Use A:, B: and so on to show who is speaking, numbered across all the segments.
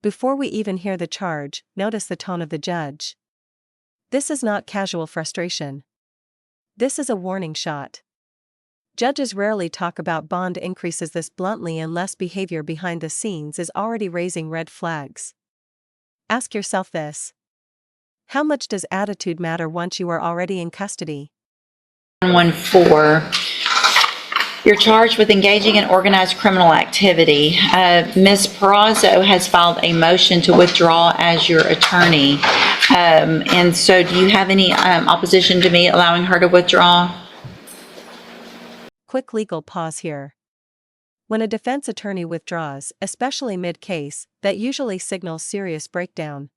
A: Before we even hear the charge, notice the tone of the judge. This is not casual frustration. This is a warning shot. Judges rarely talk about bond increases this bluntly unless behavior behind the scenes is already raising red flags. Ask yourself this. How much does attitude matter once you are already in custody?
B: 114. You're charged with engaging in organized criminal activity. Ms. Perazzo has filed a motion to withdraw as your attorney. And so do you have any opposition to me allowing her to withdraw?
A: Quick legal pause here. When a defense attorney withdraws, especially mid-case, that usually signals serious breakdown.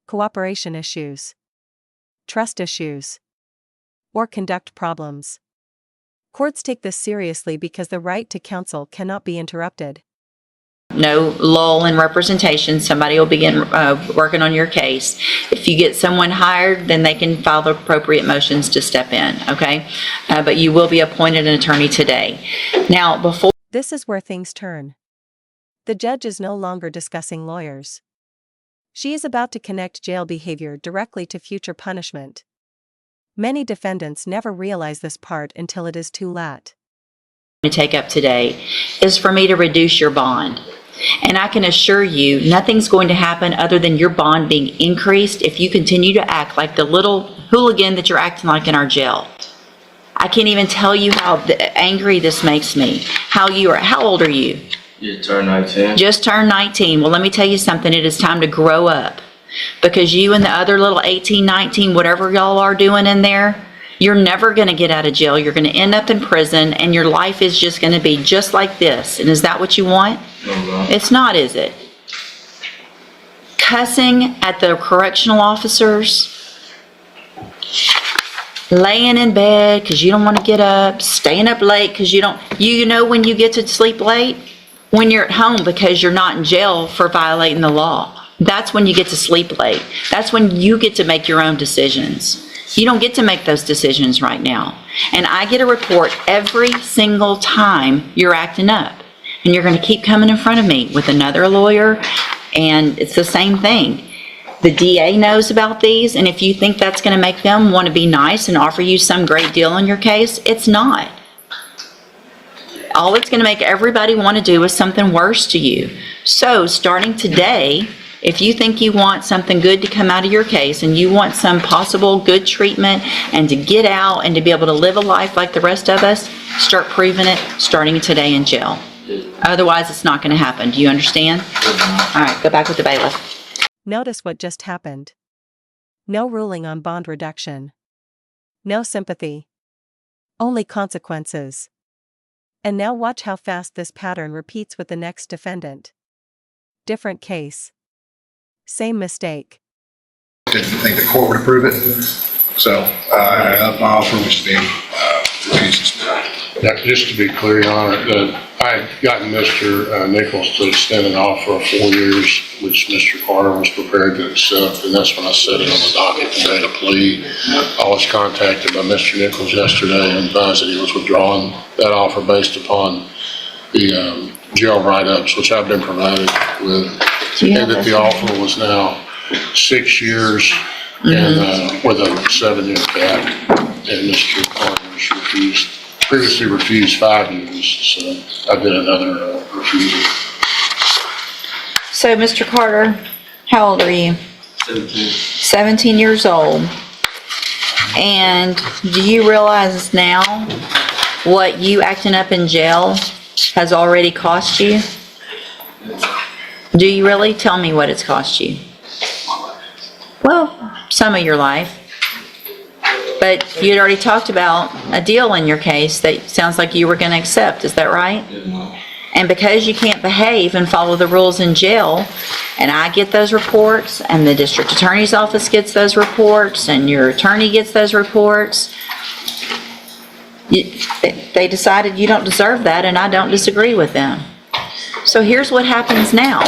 A: Cooperation issues, trust issues, or conduct problems. Courts take this seriously because the right to counsel cannot be interrupted.
B: No lull in representation. Somebody will begin working on your case. If you get someone hired, then they can file the appropriate motions to step in, okay? But you will be appointed an attorney today. Now, before...
A: This is where things turn. The judge is no longer discussing lawyers. She is about to connect jail behavior directly to future punishment. Many defendants never realize this part until it is too late.
B: To take up today is for me to reduce your bond. And I can assure you nothing's going to happen other than your bond being increased if you continue to act like the little hooligan that you're acting like in our jail. I can't even tell you how angry this makes me. How old are you?
C: You turned 19.
B: Just turned 19. Well, let me tell you something. It is time to grow up. Because you and the other little 18, 19, whatever y'all are doing in there, you're never going to get out of jail. You're going to end up in prison, and your life is just going to be just like this. And is that what you want?
C: No.
B: It's not, is it? Cussing at the correctional officers, laying in bed because you don't want to get up, staying up late because you don't, you know when you get to sleep late? When you're at home because you're not in jail for violating the law. That's when you get to sleep late. That's when you get to make your own decisions. You don't get to make those decisions right now. And I get a report every single time you're acting up. And you're going to keep coming in front of me with another lawyer, and it's the same thing. The DA knows about these, and if you think that's going to make them want to be nice and offer you some great deal on your case, it's not. All it's going to make everybody want to do is something worse to you. So starting today, if you think you want something good to come out of your case and you want some possible good treatment and to get out and to be able to live a life like the rest of us, start proving it starting today in jail. Otherwise, it's not going to happen. Do you understand? All right, go back with the bailiff.
A: Notice what just happened. No ruling on bond reduction. No sympathy. Only consequences. And now watch how fast this pattern repeats with the next defendant. Different case. Same mistake.
D: Didn't think the court would approve it, so my offer was being refused.
E: Yeah, just to be clear, Your Honor, I had gotten Mr. Nichols to extend an offer of 4 years, which Mr. Carter was prepared to accept, and that's when I set it on the docket today to plea. I was contacted by Mr. Nichols yesterday and advised that he was withdrawing that offer based upon the jail write-ups, which I've been provided with, and that the offer was now 6 years and with a 7-year cap, and Mr. Carter previously refused 5 years, so I did another refusal.
B: So, Mr. Carter, how old are you?
C: 17.
B: 17 years old. And do you realize now what you acting up in jail has already cost you? Do you really? Tell me what it's cost you. Well, some of your life. But you had already talked about a deal in your case that sounds like you were going to accept. Is that right? And because you can't behave and follow the rules in jail, and I get those reports, and the district attorney's office gets those reports, and your attorney gets those reports, they decided you don't deserve that, and I don't disagree with them. So here's what happens now.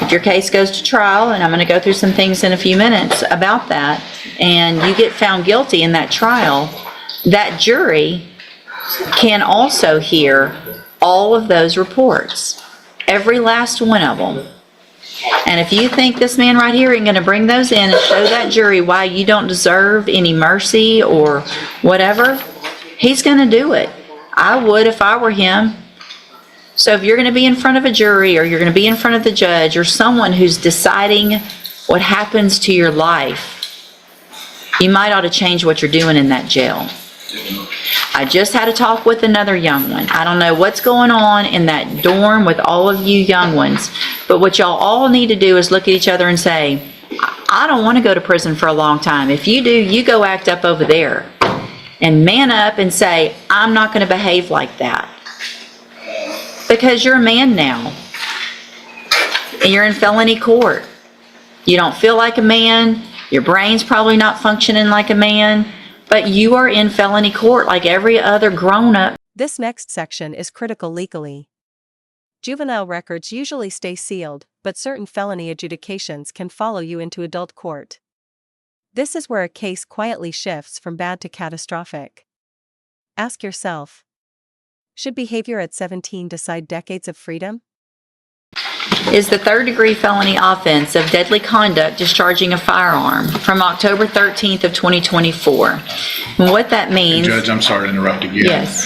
B: If your case goes to trial, and I'm going to go through some things in a few minutes about that, and you get found guilty in that trial, that jury can also hear all of those reports, every last one of them. And if you think this man right here ain't gonna bring those in and show that jury why you don't deserve any mercy or whatever, he's gonna do it. I would if I were him. So if you're gonna be in front of a jury, or you're gonna be in front of the judge, or someone who's deciding what happens to your life, you might ought to change what you're doing in that jail. I just had a talk with another young one. I don't know what's going on in that dorm with all of you young ones, but what y'all all need to do is look at each other and say, I don't want to go to prison for a long time. If you do, you go act up over there. And man up and say, I'm not going to behave like that. Because you're a man now. And you're in felony court. You don't feel like a man. Your brain's probably not functioning like a man. But you are in felony court like every other grown-up.
A: This next section is critical legally. Juvenile records usually stay sealed, but certain felony adjudications can follow you into adult court. This is where a case quietly shifts from bad to catastrophic. Ask yourself, should behavior at 17 decide decades of freedom?
B: Is the third-degree felony offense of deadly conduct discharging a firearm from October 13th of 2024. And what that means...
D: Judge, I'm sorry to interrupt again.
B: Yes.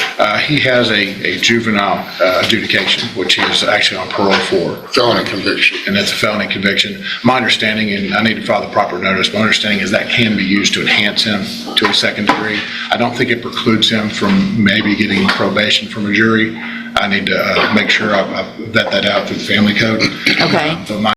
D: He has a juvenile adjudication, which he is actually on parole for.
E: Felony conviction.
D: And that's a felony conviction. My understanding, and I need to file the proper notice, my understanding is that can be used to enhance him to a second degree. I don't think it precludes him from maybe getting probation from a jury. I need to make sure I vet that out through the family code.
B: Okay.
D: But my